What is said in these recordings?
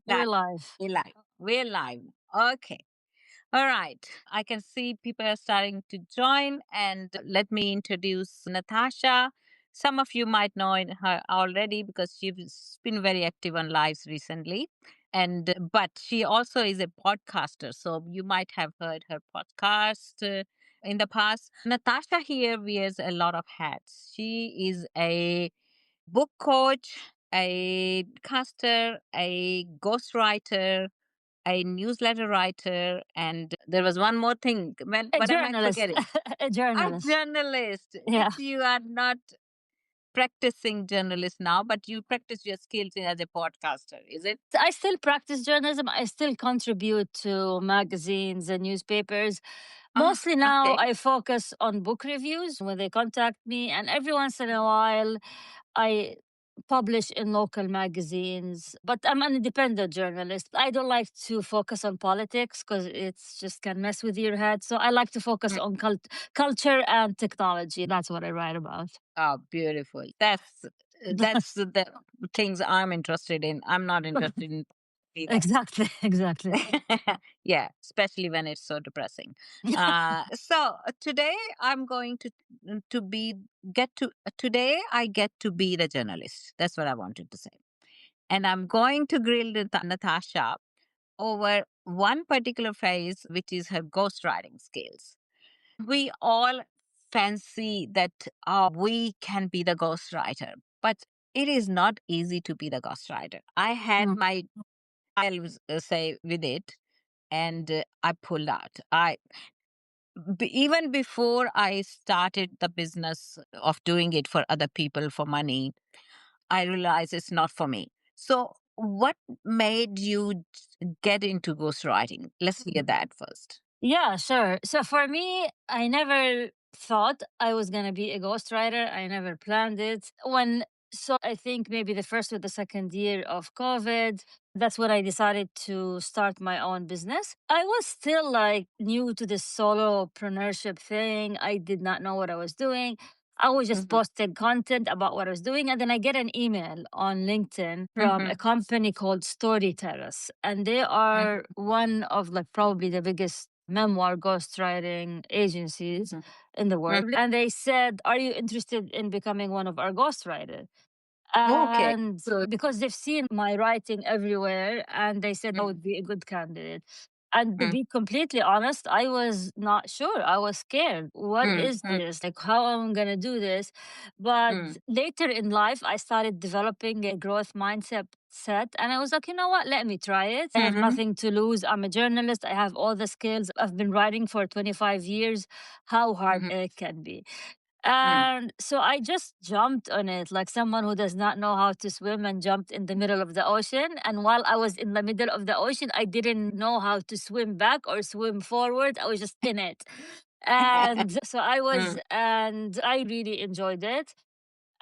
We're live. We're live. We're live. Okay. All right. I can see people are starting to join, and let me introduce Natasha. Some of you might know her already because she's been very active on lives recently. And but she also is a podcaster, so you might have heard her podcast in the past. Natasha here wears a lot of hats. She is a book coach, a caster, a ghostwriter, a newsletter writer, and there was one more thing. Well, A what am I journalist. forgetting? A A journalist. journalist, Yeah. which you are not practicing journalist now, but you practice your skills as a podcaster, is it? I still practice journalism. I still contribute to magazines and newspapers. Ah, Mostly now, okay. I focus on book reviews when they contact me, and every once in a while, I publish in local magazines. But I'm an independent journalist. I don't like to focus on politics because it's just can mess with your head. So I like to focus Mm. on culture and technology. That's what I write about. Oh, beautiful. That's the things I'm interested in. I'm not interested in either. Exactly, exactly. Yeah, especially when it's so depressing. Today I'm going to be get to today I get to be the journalist. That's what I wanted to say, and I'm going to grill Natasha over one particular phase, which is her ghostwriting skills. We all fancy that we can be the ghostwriter, but it is not easy to be the ghostwriter. I had Mm. my trials, say, with it, and I pulled out. Even before I started the business of doing it for other people for money, I realized it's not for me. So, what made you get into ghostwriting? Let's hear that first. Yeah, sure. So for me, I never thought I was going to be a ghostwriter. I never planned it. I think maybe the first or the second year of COVID, that's when I decided to start my own business. I was still like new to this solopreneurship thing. I did not know what I was doing. I was just Hmm. posting content about what I was doing. And then I get an email on LinkedIn from a Hmm. company called Story Terrace. And they are one of like probably the biggest memoir ghostwriting agencies in the world. And they said, "Are you interested in becoming one of our ghostwriters?" Okay. And So, because they've seen my writing everywhere, and they said I would be a good candidate. And to mm, be completely honest, I was not sure. I was scared. What mm, is mm, this? Like, how am I going to do this? But mm, later in life, I started developing a growth mindset set. And I was like, you know what? Let me try it. I have mhm, nothing to lose. I'm a journalist. I have all the skills. I've been writing for 25 years. How hard mhm, it can be. mm. And so I just jumped on it like someone who does not know how to swim and jumped in the middle of the ocean. And while I was in the middle of the ocean, I didn't know how to swim back or swim forward. I was just in it. And so Mm, and I really enjoyed it.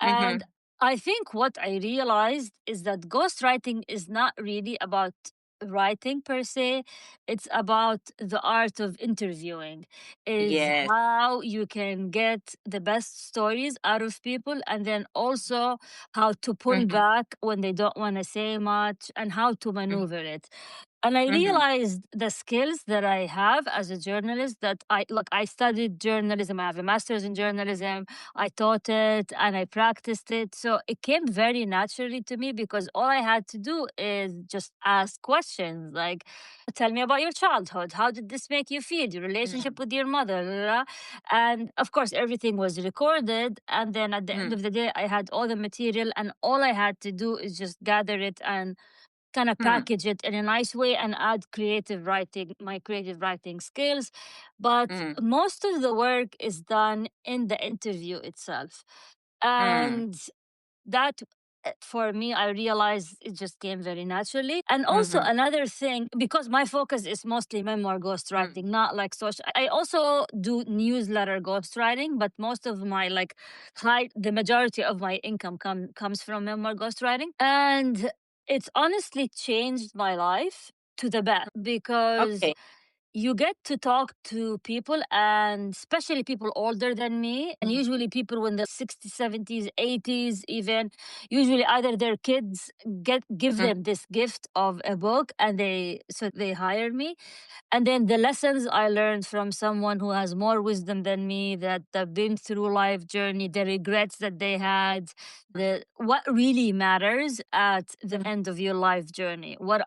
And mhm, I think what I realized is that ghostwriting is not really about writing per se. It's about the art of interviewing, is yes. how you can get the best stories out of people, and then also how to pull Mhm, back when they don't want to say much and how to mhm, maneuver it. And I mhm, realized the skills that I have as a journalist that I studied journalism. I have a master's in journalism. I taught it and I practiced it. So it came very naturally to me because all I had to do is just ask questions like, tell me about your childhood. How did this make you feel? Your mm, relationship with your mother? La, la, la. And of course, everything was recorded. And then at the end mm, of the day, I had all the material, and all I had to do is just gather it and kind of mm, package it in a nice way and add my creative writing skills. But mm, most of the work is done in the interview itself. mm, And that for me, I realized it just came very naturally. And also mhm, another thing, because my focus is mostly memoir mm, ghostwriting, not like social. I also do newsletter ghostwriting, but most of my the majority of my income comes from memoir ghostwriting. And it's honestly changed my life to the best because okay. you get to talk to people, and especially people older than me, and usually people when they're 60s, 70s, 80s even, usually either their kids give Mm. them this gift of a book, and they hire me. And then the lessons I learned from someone who has more wisdom than me, that have been through life journey, the regrets that they had, the what really matters at the end of your life journey. What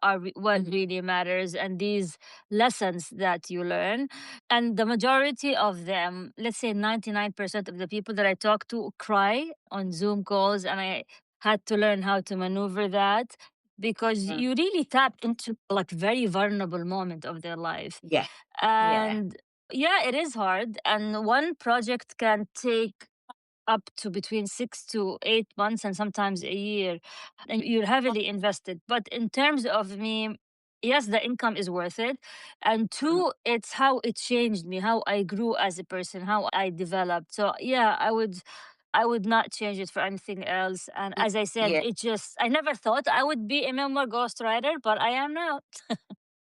really matters, and these lessons that you learn. And the majority of them, let's say 99% of the people that I talk to, cry on Zoom calls, and I had to learn how to maneuver that, because Mm. you really tap into like very vulnerable moment of their life. Yeah. Yeah. And yeah, it is hard, and one project can take up to between 6 to 8 months and sometimes a year, and you're heavily invested. But in terms of me, yes, the income is worth it. And Mm. two, it's how it changed me, how I grew as a person, how I developed. So yeah, I would not change it for anything else. And Y- as I said, Yeah. I never thought I would be a memoir ghostwriter, but I am now.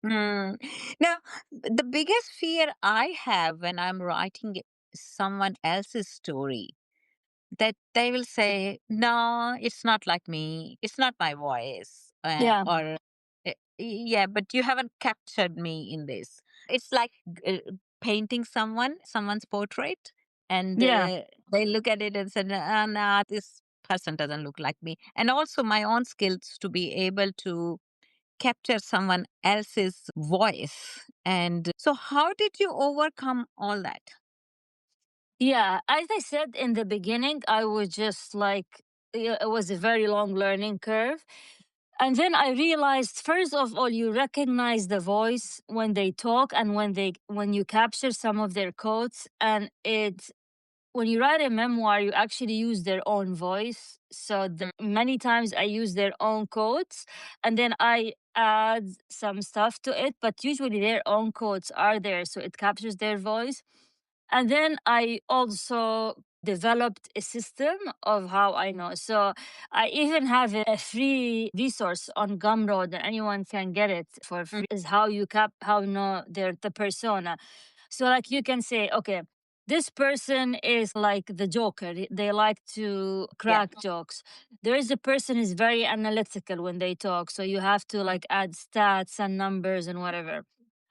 Mm. Now, the biggest fear I have when I'm writing someone else's story, that they will say, "No, it's not like me. It's not my voice," Yeah, or "Yeah, but you haven't captured me in this." It's like painting someone's portrait, and yeah. they look at it and say, "Nah, this person doesn't look like me." And also my own skills to be able to capture someone else's voice. And so, how did you overcome all that? Yeah, as I said in the beginning, I was just like, yeah, it was a very long learning curve. And then I realized, first of all, you recognize the voice when they talk, and when you capture some of their quotes. And when you write a memoir, you actually use their own voice. So many times I use their own quotes, and then I add some stuff to it, but usually their own quotes are there, so it captures their voice. And then I also developed a system of how I know. So I even have a free resource on Gumroad, and anyone can get it for Mm. free. Is how you know the persona. So like you can say, okay, this person is like the Joker. They like to Yeah. crack jokes. There is a person is very analytical when they talk, so you have to like add stats and numbers and whatever.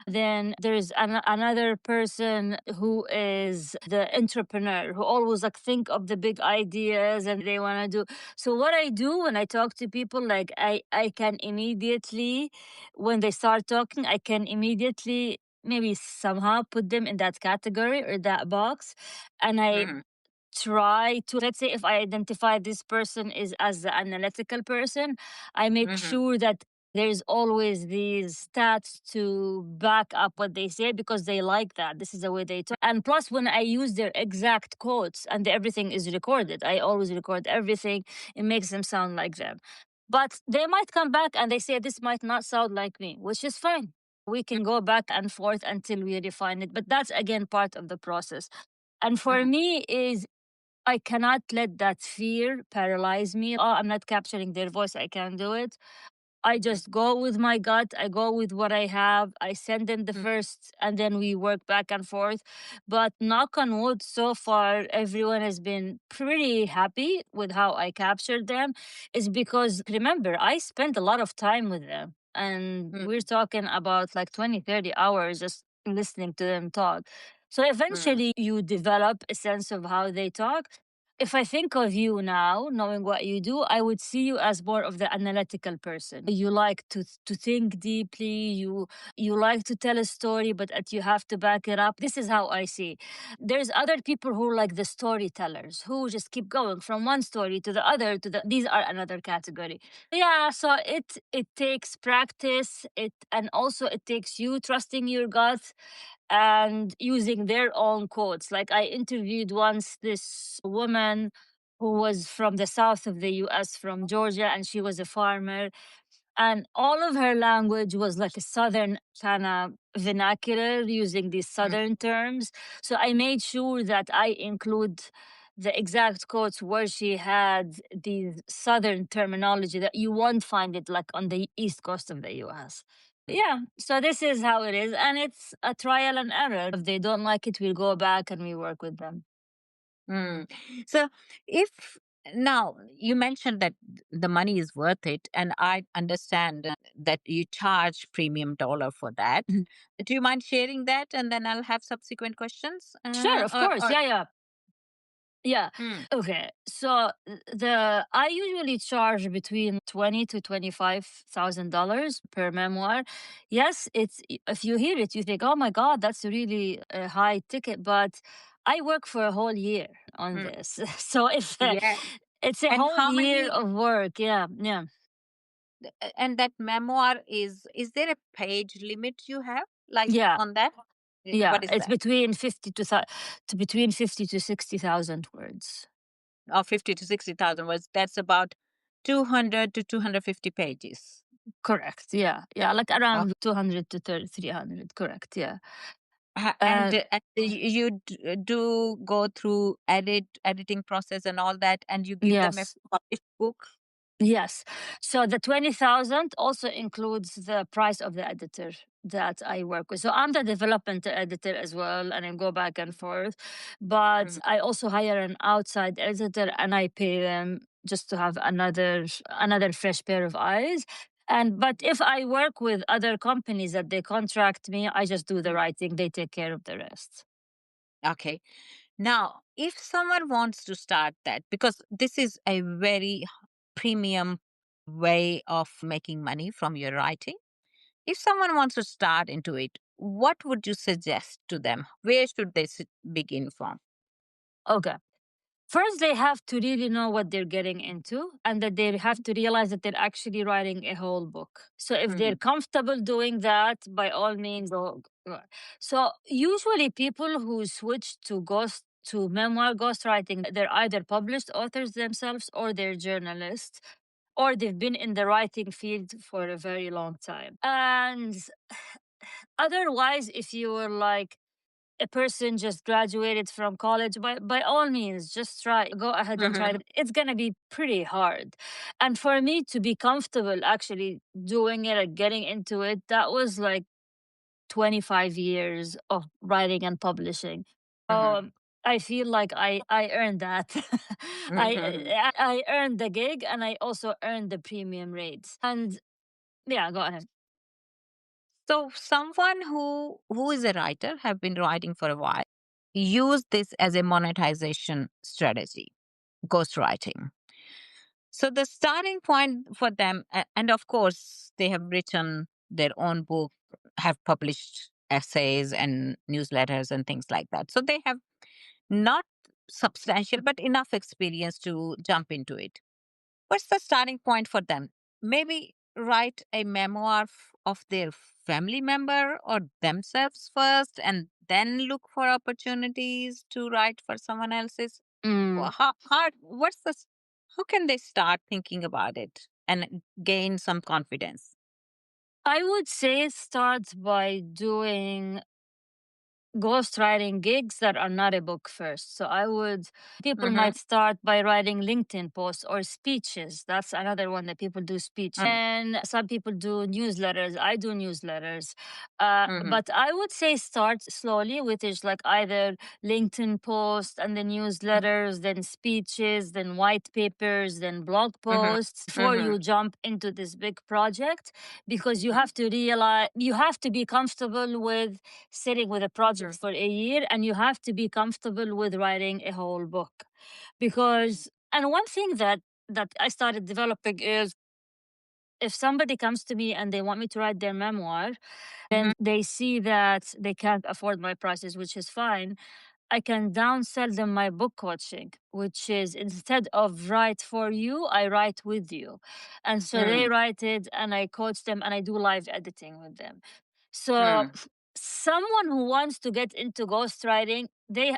Then there's another person who is the entrepreneur, who always like think of the big ideas and they want to do. So what I do when I talk to people, like I can immediately, when they start talking, I can immediately maybe somehow put them in that category or that box. And I Mhm. try to, let's say if I identify this person is as the analytical person, I make Mhm. sure that there's always these stats to back up what they say, because they like that. This is the way they talk. And plus, when I use their exact quotes and everything is recorded, I always record everything. It makes them sound like them. But they might come back and they say, this might not sound like me, which is fine. We can go back and forth until we refine it. But that's again part of the process. And for Mhm. me, is I cannot let that fear paralyze me. Oh, I'm not capturing their voice. I can't do it. I just go with my gut. I go with what I have. I send them the Mhm. first, and then we work back and forth. But knock on wood, so far, everyone has been pretty happy with how I captured them. Is because, remember, I spent a lot of time with them. And Mhm. we're talking about like 20, 30 hours just listening to them talk. So Mhm. eventually, you develop a sense of how they talk. If I think of you now, knowing what you do, I would see you as more of the analytical person. You like to think deeply. You like to tell a story, but you have to back it up. This is how I see. There's other people who are like the storytellers, who just keep going from one story to the other to the. These are another category. Yeah, so it takes practice. And also it takes you trusting your gut and using their own quotes. Like I interviewed once this woman who was from the south of the US, from Georgia, and she was a farmer. And all of her language was like a southern kind of vernacular, using these Mhm. southern terms. So I made sure that I include the exact quotes where she had these southern terminology that you won't find it like on the east coast of the US. Yeah, so this is how it is, and it's a trial and error. If they don't like it, we'll go back and we work with them. Mm. So, if now you mentioned that the money is worth it, and I understand that you charge premium dollar for that. Mhm. Do you mind sharing that, and then I'll have subsequent questions? Sure, of course. Yeah, yeah. Yeah. Mm, Okay. So the I usually charge between $20,000 to $25,000 per memoir. Yes, if you hear it, you think, "Oh my God, that's a really a high ticket." But I work for a whole year on mm, this, so yeah. it's a And whole how year many? of work. Yeah, yeah, And that memoir is there a page limit you have like yeah, on that? yeah. What is It's that? between 50 to 60,000 words. 50 to 60,000 words. That's about 200 to 250 pages. Correct. Yeah, yeah. Like around 200 to 300. Correct. Yeah. And Uh, do go through editing process and all that, and you give them a yes, published book. yes. So the 20,000 also includes the price of the editor that I work with. So I'm the development editor as well, and I go back and forth. But Mhm. I also hire an outside editor, and I pay them just to have another fresh pair of eyes. And but if I work with other companies that they contract me, I just do the Mm. writing. They take care of the rest. Okay. Now, if someone wants to start that, because this is a very premium way of making money from your writing, if someone wants to start into it, what would you suggest to them? Where should they begin from? Okay. First, they have to really know what they're getting into and that they have to realize that they're actually writing a whole book. So, if they're Mhm, comfortable doing that, by all means, go. So, usually people who switch to memoir ghostwriting, they're either published authors themselves or they're journalists or they've been in the writing field for a very long time. And otherwise, if you were like a person just graduated from college, by all means, just try, go ahead and try mhm, it. It's going to be pretty hard. And for me to be comfortable actually doing it and getting into it, that was like 25 years of writing and publishing. mhm, Um, I feel like I earned that. mhm. I earned the gig and I also earned the premium rates. And yeah, go ahead. So someone who is a writer, have been writing for a while, use this as a monetization strategy, ghostwriting. So the starting point for them, and of course they have written their own book, have published essays and newsletters and things like that. So they have not substantial but enough experience to jump into it. What's the starting point for them? Maybe write a memoir of their family member or themselves first, and then look for opportunities to write for someone else's. Mm, How can they start thinking about it and gain some confidence? I would say start by doing ghostwriting gigs that are not a book first. So people Mm-hmm. might start by writing LinkedIn posts or speeches. That's another one that people do speech. And some people do newsletters. I do newsletters. Mm-hmm. But I would say start slowly, which is like either LinkedIn posts and then newsletters, then speeches, then white papers, then blog Mm-hmm. posts before Mm-hmm. you jump into this big project because you have to realize you have to be comfortable with sitting with a project for a year and you have to be comfortable with writing a whole book because and one thing that I started developing is if somebody comes to me and they want me to write their memoir Mm-hmm. then they see that they can't afford my prices, which is fine. I can downsell them my book coaching, which is instead of write for you, I write with you. And so they write it and I coach them and I do live editing with them. So Mm-hmm. someone who wants to get into ghostwriting, they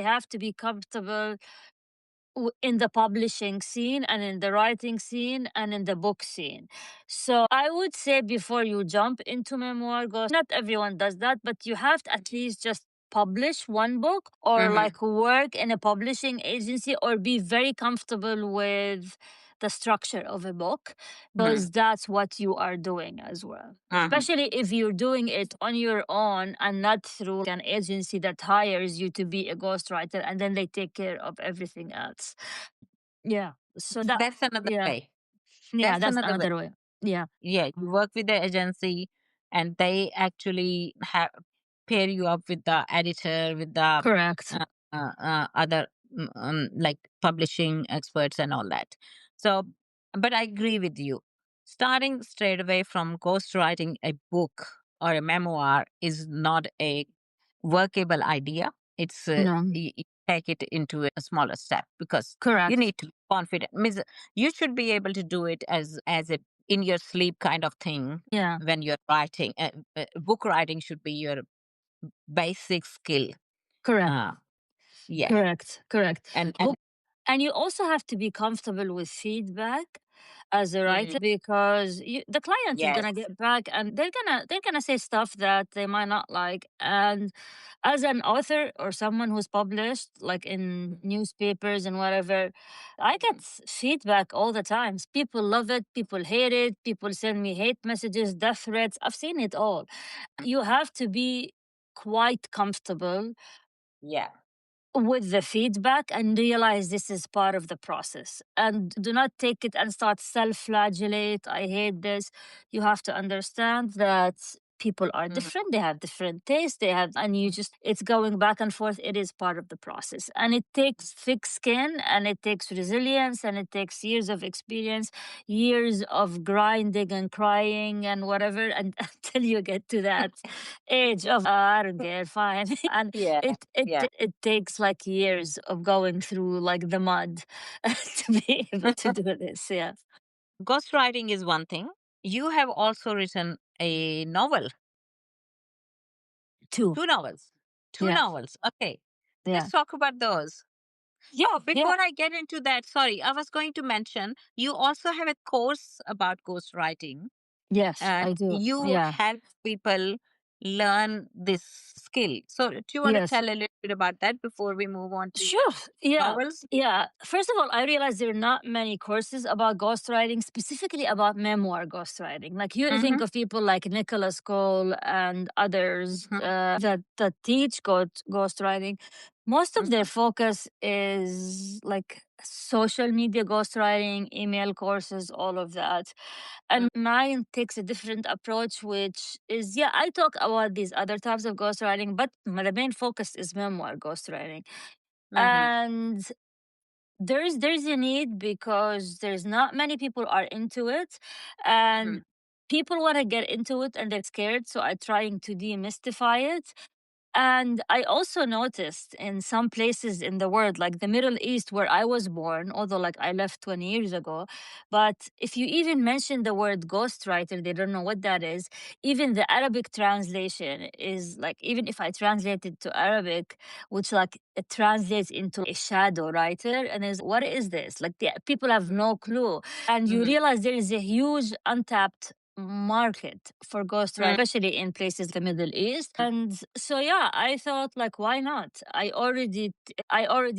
have to be comfortable in the publishing scene and in the writing scene and in the book scene. So I would say before you jump into memoir ghost, not everyone does that, but you have to at least just publish one book or Mm-hmm. like work in a publishing agency or be very comfortable with the structure of a book because that's what you are doing as well. Mm-hmm. Especially if you're doing it on your own and not through an agency that hires you to be a ghostwriter and then they take care of everything else. Yeah. So that, That's another yeah. way. Yeah, That's that's another way. another way. Yeah. Yeah, you work with the agency, and they actually have pair you up with the editor, with the Correct. other like publishing experts and all that. So, but I agree with you. Starting straight away from ghostwriting a book or a memoir is not a workable idea. It's No. you take it into a smaller step because you Correct. need to be confident. Means you should be able to do it as a in your sleep kind of thing Yeah. when you're writing. Book writing should be your basic skill. Correct. Uh, yeah, Correct. Correct. and And you also have to be comfortable with feedback as a mhm, writer because the client is yes, gonna get back and they're gonna say stuff that they might not like. And as an author or someone who's published like in newspapers and whatever, I get mhm, feedback all the times. People love it, people hate it, people send me hate messages, death threats. I've seen it all. You have to be quite comfortable yeah, with the feedback and realize this is part of the process and do not take it and start self-flagellate. I hate this. You have to understand that people are mhm, different, they have different tastes, they have, and you just, it's going back and forth. It is part of the process and it takes thick skin and it takes resilience and it takes years of experience, years of grinding and crying and whatever, and until you get to that age of I don't care, fine. And yeah, yeah. it takes like years of going through like the mud to be able to do this. Yeah. Ghostwriting is one thing. You have also written a novel, Two. two novels, two Yeah. novels. Okay, Yeah. let's talk about those. Yeah. Oh, Yeah. before I get into that, sorry, I was going to mention you also have a course about ghostwriting, Yes, and I do. you Yeah. help people learn this skill. So, do you want to Yes. tell a little bit about that before we move on to your Sure. Yeah. novels? Yeah. First of all, I realized there are not many courses about ghostwriting, specifically about memoir ghostwriting. Like you Mm-hmm. think of people like Nicholas Cole and others that teach ghostwriting. Most of their Mm-hmm. focus is like social media ghostwriting, email courses, all of that. And mine takes a different approach, which is, yeah, I talk about these other types of ghostwriting, but the main focus is memoir ghostwriting. Mm-hmm. And there's a need because there's not many people are into it, Mm-hmm. and people want to get into it and they're scared, so I'm trying to demystify it. And I also noticed in some places in the world, like the Middle East where I was born, although like I left 20 years ago, but if you even mention the word ghostwriter, they don't know what that is. Even the Arabic translation is like, even if I translate it to Arabic, which like it translates into a shadow writer, and is what is this? Like the people have no clue. And you Mm-hmm. realize there is a huge untapped market for ghostwriting, especially in places the Middle East. And so yeah, I thought like why not? I already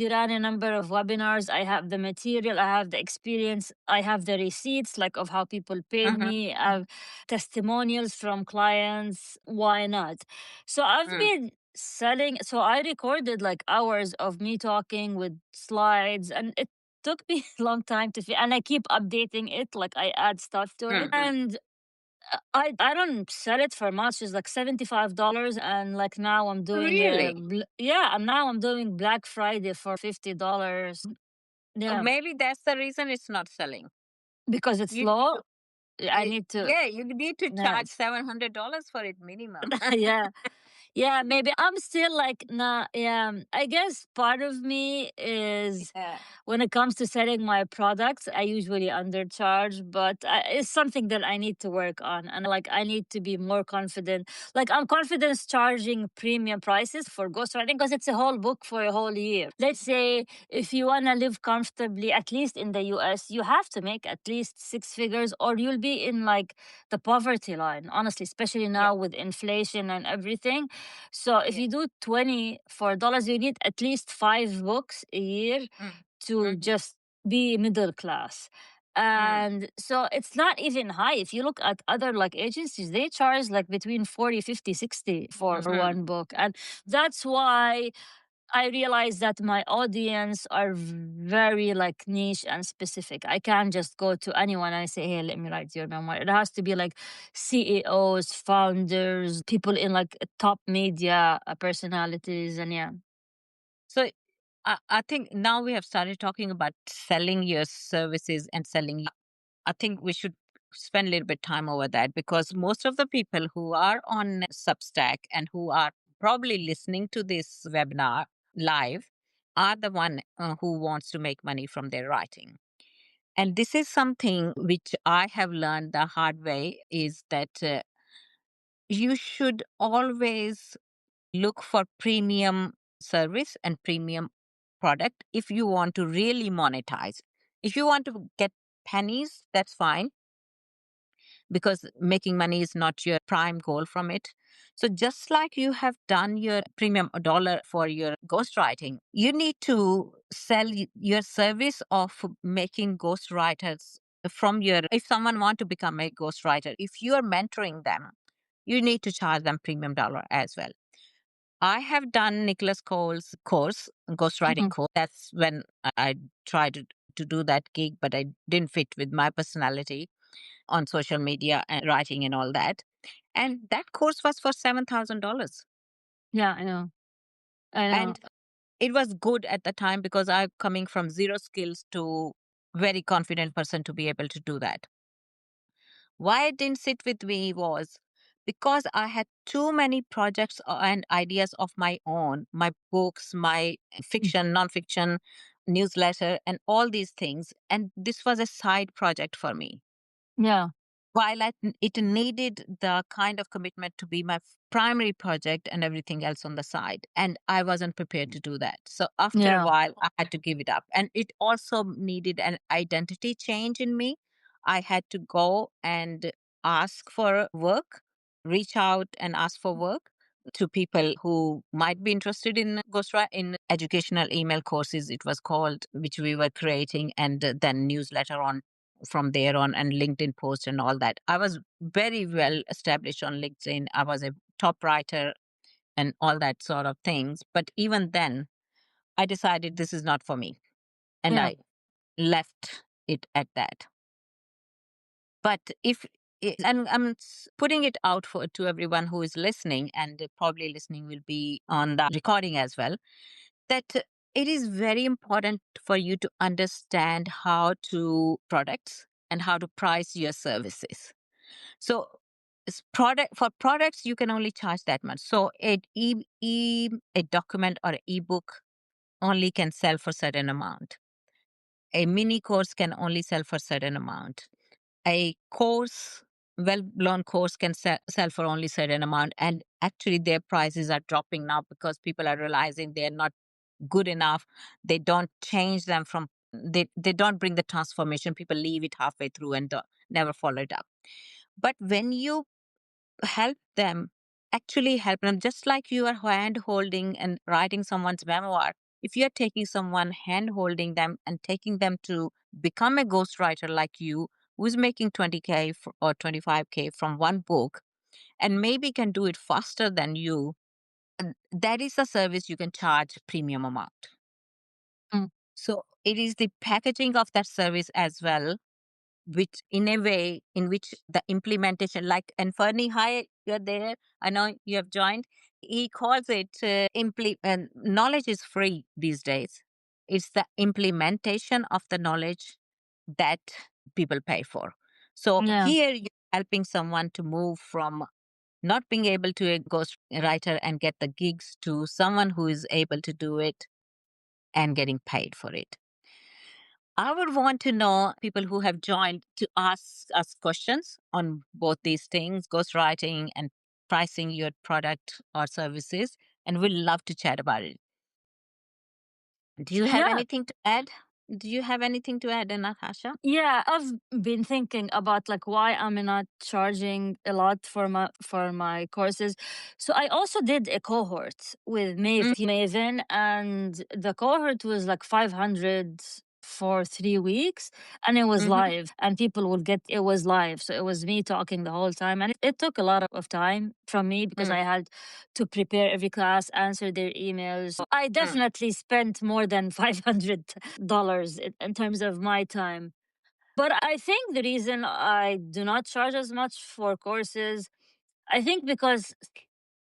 ran a number of webinars. I have the material, I have the experience, I have the receipts like of how people paid Mm-hmm. me, I have testimonials from clients. Why not? So I've been selling, so I recorded like hours of me talking with slides, and it took me a long time to and I keep updating it, like I add stuff to it. Mm-hmm. And I don't sell it for much. It's like $75, and like now I'm doing Really? yeah, and now I'm doing Black Friday for $50. Yeah, Maybe that's the reason it's not selling. because it's You need low. to, I need to. yeah, you need to Yeah, charge $700 for it minimum. yeah. Yeah, maybe I'm still like, nah, yeah. I guess part of me is Yeah. when it comes to selling my products, I usually undercharge, but it's something that I need to work on. And like, I need to be more confident. Like, I'm confident charging premium prices for ghostwriting because it's a whole book for a whole year. Let's say if you want to live comfortably, at least in the US, you have to make at least six figures or you'll be be in like the poverty line, honestly, especially Yeah. now with inflation and everything. So if Yeah. you do $24, you need at least 5 books a year Mm. to Mm-hmm. just be middle class. Mm. And so it's not even high. If you look at other like agencies, they charge like between 40, 50, 60 for Mm-hmm. one book. And that's why I realize that my audience are very like niche and specific. I can't just go to anyone and say, "Hey, let me write your memoir." It has to be like CEOs, founders, people in like top media personalities, and yeah, So I think now we have started talking about selling your services and selling. I think we should spend a little bit time over that because most of the people who are on Substack and who are probably listening to this webinar live are the one who wants to make money from their writing. And this is something which I have learned the hard way is that you should always look for premium service and premium product if you want to really monetize. If you want to get pennies, that's fine because making money is not your prime goal from it. So just like you have done your premium dollar for your ghostwriting, you need to sell your service of making ghostwriters from your if someone want to become a ghostwriter, if you are mentoring them, you need to charge them premium dollar as well. I have done Nicholas Cole's course, ghostwriting Mhm. course. That's when I tried to do that gig, but I didn't fit with my personality on social media and writing and all that. And that course was for $7,000. Yeah, I know, I know, And it was good at the time because I'm coming from zero skills to very confident person to be able to do that. Why it didn't sit with me was because I had too many projects and ideas of my own, my books, my Mm. fiction, nonfiction, newsletter, and all these things. And this was a side project for me. Yeah, While it needed the kind of commitment to be my primary project and everything else on the side. And I wasn't prepared to do that. So after a yeah, while, I had to give it up. And it also needed an identity change in me. I had to go and ask for work, reach out and ask for work to people who might be interested in ghostwriting in educational email courses it was called which we were creating and then newsletter on from there on and LinkedIn posts and all that. I was very well established on LinkedIn. I was a top writer and all that sort of things. But even then, I decided this is not for me and yeah, I left it at that. But and putting it out for to everyone who is listening and probably listening will be on the recording as well that it is very important for you to understand how to products and how to price your services. So product for products you can only charge that much. So a document or ebook only can sell for certain amount. A mini course can only sell for certain amount. A course, well-known course can sell for only certain amount. And actually their prices are dropping now because people are realizing they're not good enough. They don't change them from they don't bring the transformation. People leave it halfway through and never follow it up. But when you help them, actually help them, just like you are hand holding and writing someone's memoir. If you're taking someone hand holding them and taking them to become a ghostwriter like you, who's making 20K or 25K from one book and maybe can do it faster than you, that is a service you can charge premium amount. mm, So it is the packaging of that service as well which in a way in which the implementation like and Fernie, hi, you're there, I know you have joined. He calls it knowledge is free these days. It's the implementation of the knowledge that people pay for. So yeah, here you're helping someone to move from not being able to a ghost writer and get the gigs to someone who is able to do it and getting paid for it. I would want to know people who have joined to ask us questions on both these things, ghostwriting and pricing your product or services, and we'd love to chat about it. Do you have yeah. anything to add? Do you have anything to add, Natasha? Yeah, I've been thinking about like why I'm not charging a lot for my courses. So I also did a cohort with Mm, Maven, and the cohort was like 500 for 3 weeks, and it was mm-hmm, live, and people would get it was live. So it was me talking the whole time, and it took a lot of time from me because mm, I had to prepare every class, answer their emails. I mm, definitely spent more than $500 in terms of my time. But I think the reason I do not charge as much for courses, I think because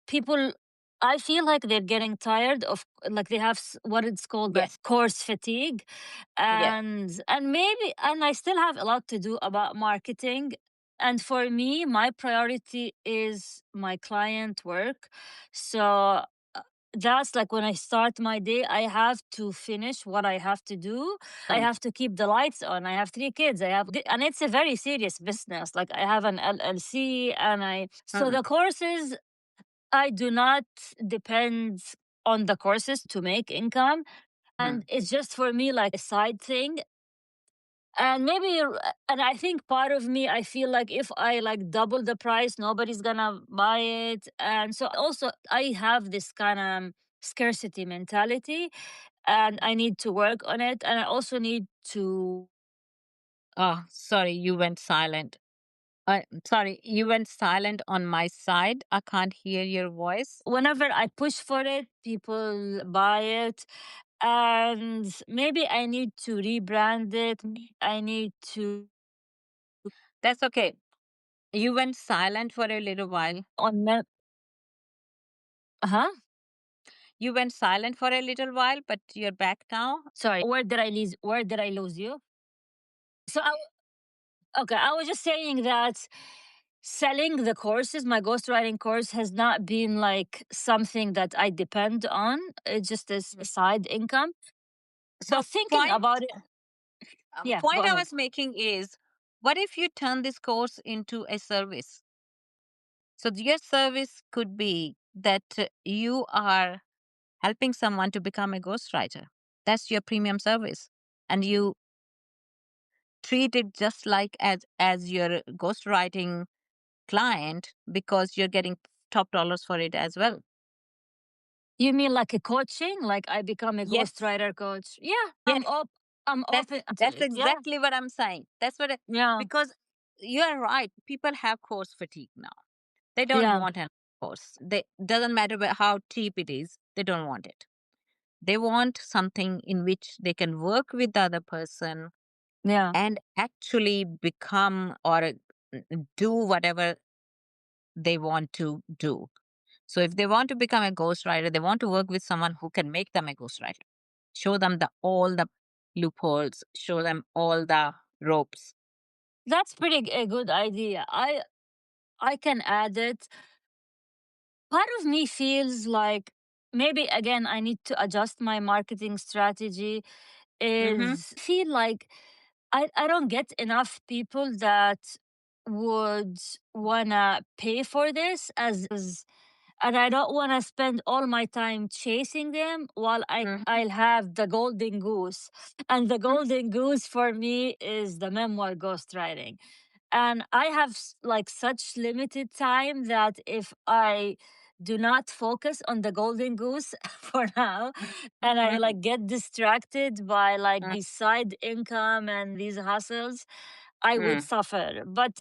people, I feel like they're getting tired of like they have what it's called yes, course fatigue, yes. and maybe and I still have a lot to do about marketing. And for me, my priority is my client work. So that's like when I start my day, I have to finish what I have to do. I Mm, have to keep the lights on. I have 3 kids. And it's a very serious business. Like I have an LLC, and so mm, the courses, I do not depend on the courses to make income. And mm. it's just for me like a side thing. And and I think part of me, I feel like if I like double the price, nobody's gonna buy it. And so also, I have this kind of scarcity mentality, and I need to work on it. And I also need to, Oh, sorry, you went silent. Sorry, you went silent on my side. I can't hear your voice. whenever I push for it, people buy it. And maybe I need to rebrand it. I need to That's okay. You went silent for a little while. on huh? You went silent for a little while, but you're back now. Sorry, where did I lose you? So okay, I was just saying that selling the courses, my ghostwriting course, has not been like something that I depend on. It's just as a Mm. side income. So But thinking point about it, yeah, go point I ahead. was making is, what if you turn this course into a service? So your service could be that you are helping someone to become a ghostwriter. That's your premium service. And you treat it just like as your ghostwriting client because you're getting top dollars for it as well. You mean like a coaching? Like I become a Yes. ghostwriter coach? Yeah, Yes. I'm That's open to that's it. Yeah, exactly what I'm saying. yeah, Because you are right. People have course fatigue now. They don't yeah, want an course. They doesn't matter how cheap it is. They don't want it. They want something in which they can work with the other person yeah. and actually become or do whatever they want to do. So if they want to become a ghostwriter, they want to work with someone who can make them a ghostwriter. Show them the all the loopholes, show them all the ropes. That's pretty a good idea. I can add it. Part of me feels like maybe again I need to adjust my marketing strategy. Mm-hmm. Is feel like I don't get enough people that would wanna pay for this as and I don't wanna spend all my time chasing them while Mm-hmm. I'll have the golden goose. And the golden goose for me is the memoir ghostwriting. And I have like such limited time that if I do not focus on the golden goose for now, and I Mm-hmm. like get distracted by like these side income and these hustles, I would Mm-hmm. suffer. But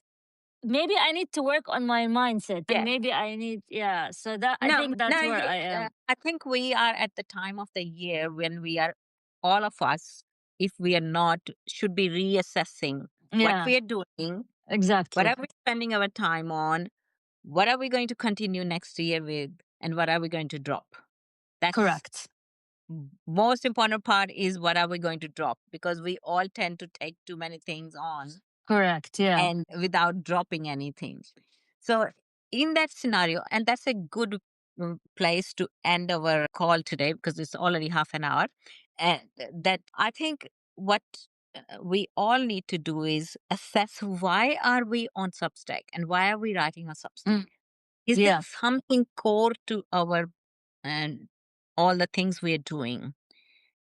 maybe I need to work on my mindset, and Yes. maybe I need, yeah, so that I No, think that's no. where I am. I think we are at the time of the year when we are all of us, if we are not, should be reassessing what Yeah, we are doing, what exactly. are we spending our time on, what are we going to continue next year with, and what are we going to drop. That's Correct. most important part is what are we going to drop because we all tend to take too many things on Correct. Yeah. and without dropping anything. So, in that scenario, and that's a good place to end our call today because it's already half an hour. And that I think what we all need to do is assess why are we on Substack and why are we writing on Substack? Mm, Is there yeah. something core to our and all the things we are doing?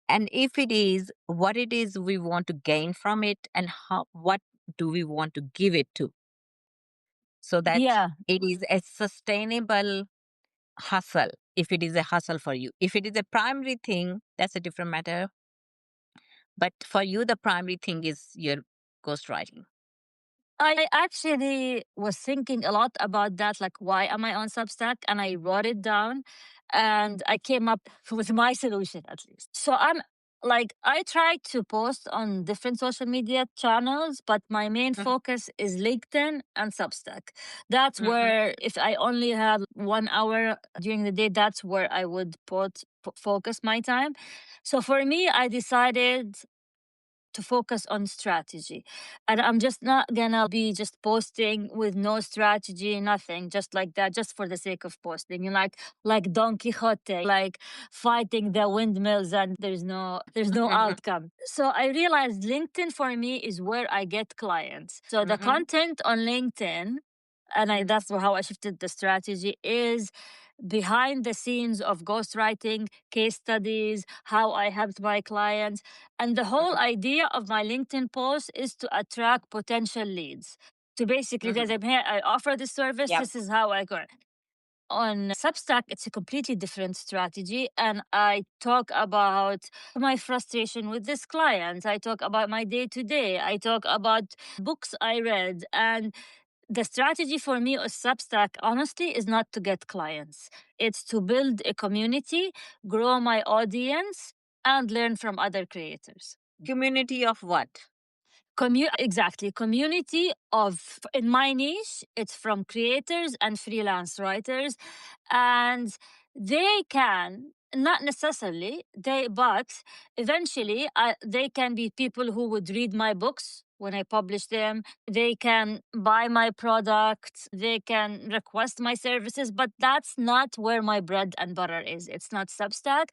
And if it is, what it is we want to gain from it, and what do we want to give it to, so that Yeah. it is a sustainable hustle. If it is a hustle for you, if it is a primary thing, that's a different matter. But for you, the primary thing is your ghostwriting. I actually was thinking a lot about that, like, why am I on Substack? And I wrote it down and I came up with my solution at least. So I'm like, I try to post on different social media channels, but my main Mhm, focus is LinkedIn and Substack. That's mhm, where, if I only had 1 hour during the day, that's where I would focus my time. So for me, I decided to focus on strategy. And I'm just not gonna be just posting with no strategy, nothing, just like that, just for the sake of posting. You know, like Don Quixote, like fighting the windmills and there's no mhm, outcome. So I realized LinkedIn for me is where I get clients. So the mhm, content on LinkedIn, and that's how I shifted the strategy, is behind the scenes of ghostwriting, case studies, how I helped my clients. And the whole mhm, idea of my LinkedIn post is to attract potential leads. To basically tell mhm. them, hey, I offer this service, Yep. this is how I go. On Substack, it's a completely different strategy. And I talk about my frustration with this client. I talk about my day to day. I talk about books I read. And the strategy for me of Substack, honestly, is not to get clients. It's to build a community, grow my audience, and learn from other creators. Community of what? Exactly. Community of, in my niche, it's from creators and freelance writers. And they can, not necessarily, but eventually they can be people who would read my books when I publish them. They can buy my products. They can request my services, but that's not where my bread and butter is. It's not Substack.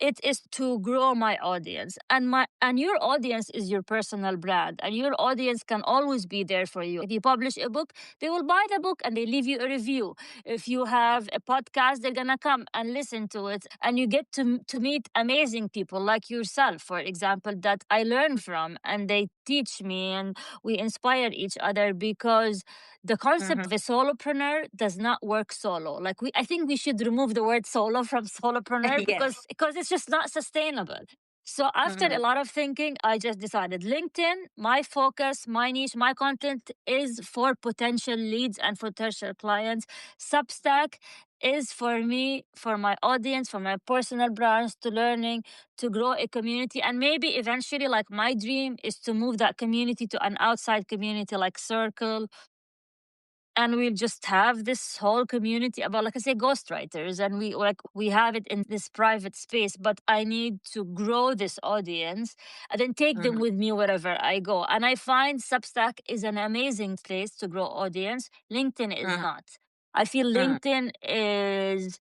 It is to grow my audience, and your audience is your personal brand, and your audience can always be there for you. If you publish a book, they will buy the book and they leave you a review. If you have a podcast, they're gonna come and listen to it, and you get to meet amazing people like yourself, for example, that I learn from, and they teach me, and we inspire each other, because the concept Mhm. of a solopreneur does not work solo. Like, I think we should remove the word solo from solopreneur, Yes. because it's just not sustainable. So after a Mhm, lot of thinking, I just decided LinkedIn, my focus, my niche, my content is for potential leads and potential clients. Substack is for me, for my audience, for my personal brands, to learning, to grow a community. And maybe eventually, like, my dream is to move that community to an outside community like Circle, and we'll just have this whole community about, like I say, ghostwriters, and we have it in this private space. But I need to grow this audience and then take them mhm, with me wherever I go. And I find Substack is an amazing place to grow audience. LinkedIn is mhm, not. I feel mhm, LinkedIn is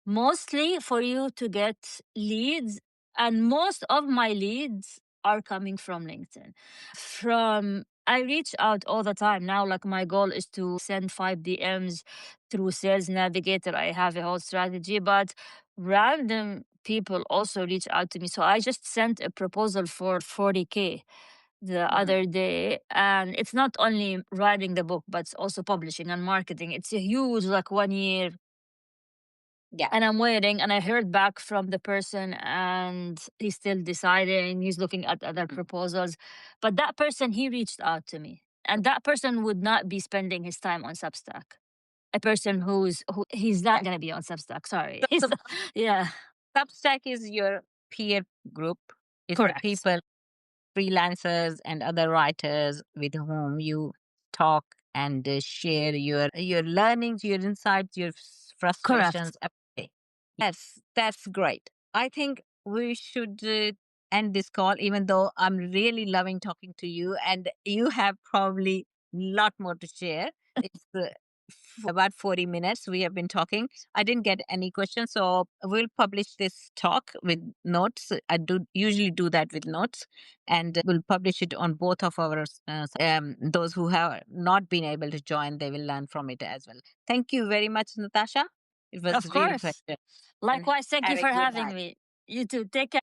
mostly for you to get leads, and most of my leads are coming from LinkedIn. From I reach out all the time now. Like, my goal is to send 5 DMs through Sales Navigator. I have a whole strategy, but random people also reach out to me. So I just sent a proposal for 40K the mhm. other day, and it's not only writing the book, but it's also publishing and marketing. It's a huge, like, 1 year, Yeah. and I'm waiting, and I heard back from the person, and he's still deciding. He's looking at other Mhm. proposals. But that person, he reached out to me. And that person would not be spending his time on Substack. A person he's not Right. gonna be on Substack. Sorry. So, He's yeah. Substack is your peer group. It's the Correct. people, freelancers, and other writers with whom you talk and share your learnings, your insights, your Correct. frustrations. Okay. That's great. I think we should end this call, even though I'm really loving talking to you, and you have probably lot more to share. It's about 40 minutes we have been talking. I didn't get any questions, so we'll publish this talk with notes. I do usually do that with notes, and we'll publish it on both of our those who have not been able to join, they will learn from it as well. Thank you very much, Natasha. It was Of real course. pleasure, and Likewise, thank you have a for good having night. me. You too. Take care.